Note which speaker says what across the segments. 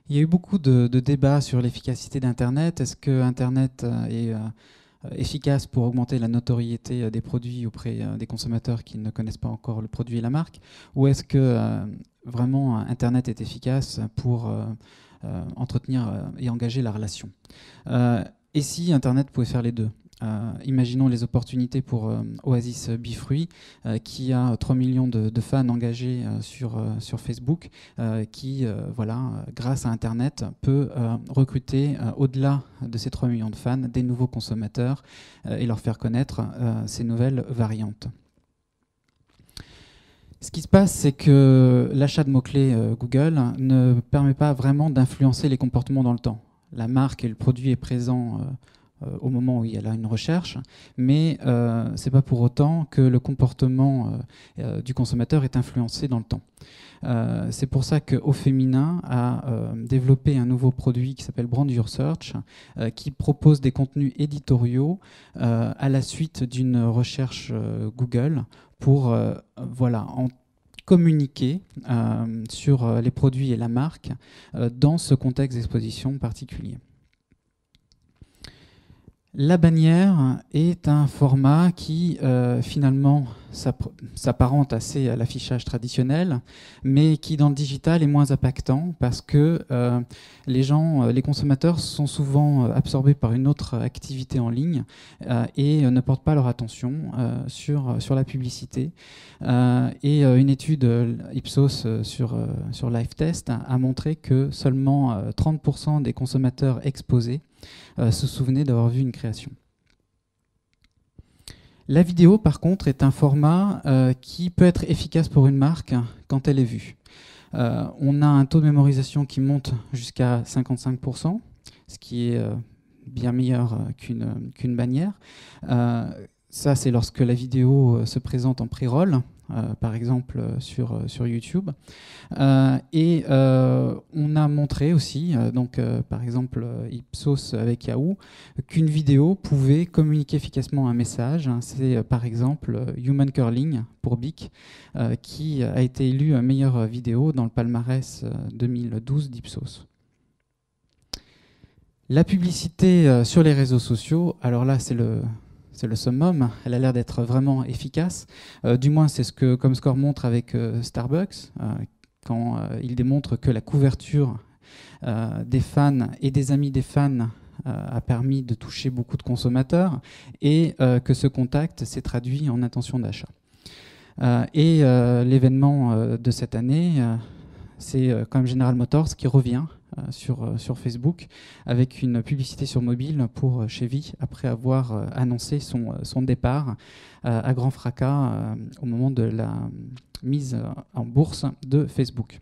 Speaker 1: Il y a eu beaucoup de débats sur l'efficacité d'Internet. Est-ce que Internet est efficace pour augmenter la notoriété des produits auprès des consommateurs qui ne connaissent pas encore le produit et la marque? Ou est-ce que vraiment Internet est efficace pour entretenir et engager la relation? Et si Internet pouvait faire les deux? Imaginons les opportunités pour Oasis Bifruit, qui a 3 millions de fans engagés sur Facebook, qui, voilà, grâce à Internet, peut recruter, au-delà de ces 3 millions de fans, des nouveaux consommateurs et leur faire connaître ces nouvelles variantes. Ce qui se passe, c'est que l'achat de mots-clés Google ne permet pas vraiment d'influencer les comportements dans le temps. La marque et le produit est présent au moment où il y a là une recherche, mais ce n'est pas pour autant que le comportement du consommateur est influencé dans le temps. C'est pour ça que Au Féminin a développé un nouveau produit qui s'appelle Brand Your Search, qui propose des contenus éditoriaux à la suite d'une recherche Google pour voilà, communiquer sur les produits et la marque dans ce contexte d'exposition particulier. La bannière est un format qui finalement s'apparente assez à l'affichage traditionnel, mais qui dans le digital est moins impactant parce que les consommateurs sont souvent absorbés par une autre activité en ligne et ne portent pas leur attention sur la publicité. Et une étude Ipsos sur LiveTest a montré que seulement 30% des consommateurs exposés se souvenaient d'avoir vu une création. La vidéo, par contre, est un format qui peut être efficace pour une marque quand elle est vue. On a un taux de mémorisation qui monte jusqu'à 55%, ce qui est bien meilleur qu'une bannière. Ça, c'est lorsque la vidéo se présente en pré-roll, par exemple sur YouTube. Et on a montré aussi, par exemple Ipsos avec Yahoo, qu'une vidéo pouvait communiquer efficacement un message. C'est par exemple Human Curling pour Bic, qui a été élu meilleure vidéo dans le palmarès 2012 d'Ipsos. La publicité sur les réseaux sociaux, alors là c'est le summum, elle a l'air d'être vraiment efficace. Du moins, c'est ce que Comscore montre avec Starbucks, quand il démontre que la couverture des fans et des amis des fans a permis de toucher beaucoup de consommateurs et que ce contact s'est traduit en intention d'achat. Et l'événement de cette année, c'est quand même General Motors qui revient sur Facebook avec une publicité sur mobile pour Chevy après avoir annoncé son départ à grand fracas au moment de la mise en bourse de Facebook.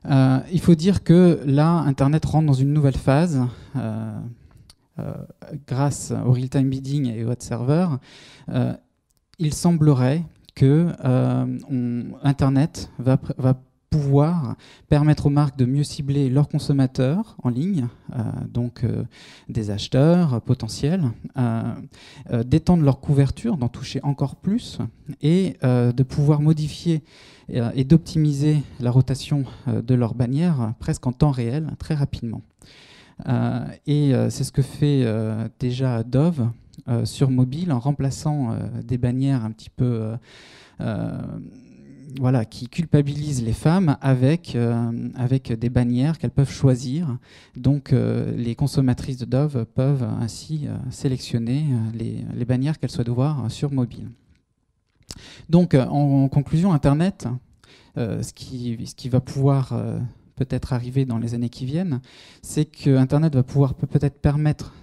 Speaker 1: Il faut dire que là, Internet rentre dans une nouvelle phase grâce au real-time bidding et au ad server. Il semblerait que Internet va pouvoir permettre aux marques de mieux cibler leurs consommateurs en ligne, donc des acheteurs potentiels, d'étendre leur couverture, d'en toucher encore plus, et de pouvoir modifier et d'optimiser la rotation de leurs bannières presque en temps réel, très rapidement. Et c'est ce que fait déjà Dove sur mobile en remplaçant des bannières un petit peu voilà, qui culpabilisent les femmes avec des bannières qu'elles peuvent choisir. Donc les consommatrices de Dove peuvent ainsi sélectionner les bannières qu'elles souhaitent voir sur mobile. Donc en conclusion, Internet, ce qui va pouvoir peut-être arriver dans les années qui viennent, c'est que Internet va pouvoir peut-être permettre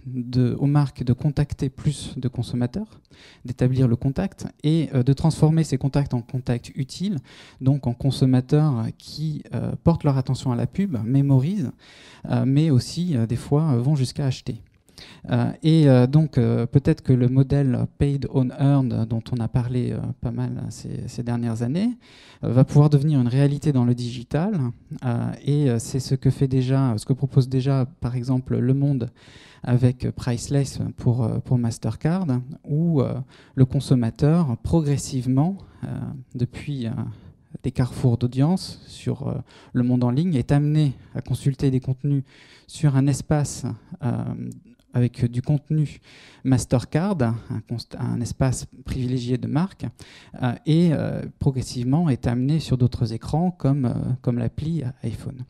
Speaker 1: aux marques de contacter plus de consommateurs, d'établir le contact et de transformer ces contacts en contacts utiles, donc en consommateurs qui portent leur attention à la pub, mémorisent, mais aussi des fois vont jusqu'à acheter. Donc peut-être que le modèle Paid on Earned dont on a parlé pas mal ces dernières années va pouvoir devenir une réalité dans le digital et c'est ce que propose déjà par exemple Le Monde avec Priceless pour Mastercard où le consommateur progressivement depuis des carrefours d'audience sur le monde en ligne, est amené à consulter des contenus sur un espace avec du contenu Mastercard, un espace privilégié de marque, et progressivement est amené sur d'autres écrans comme l'appli iPhone.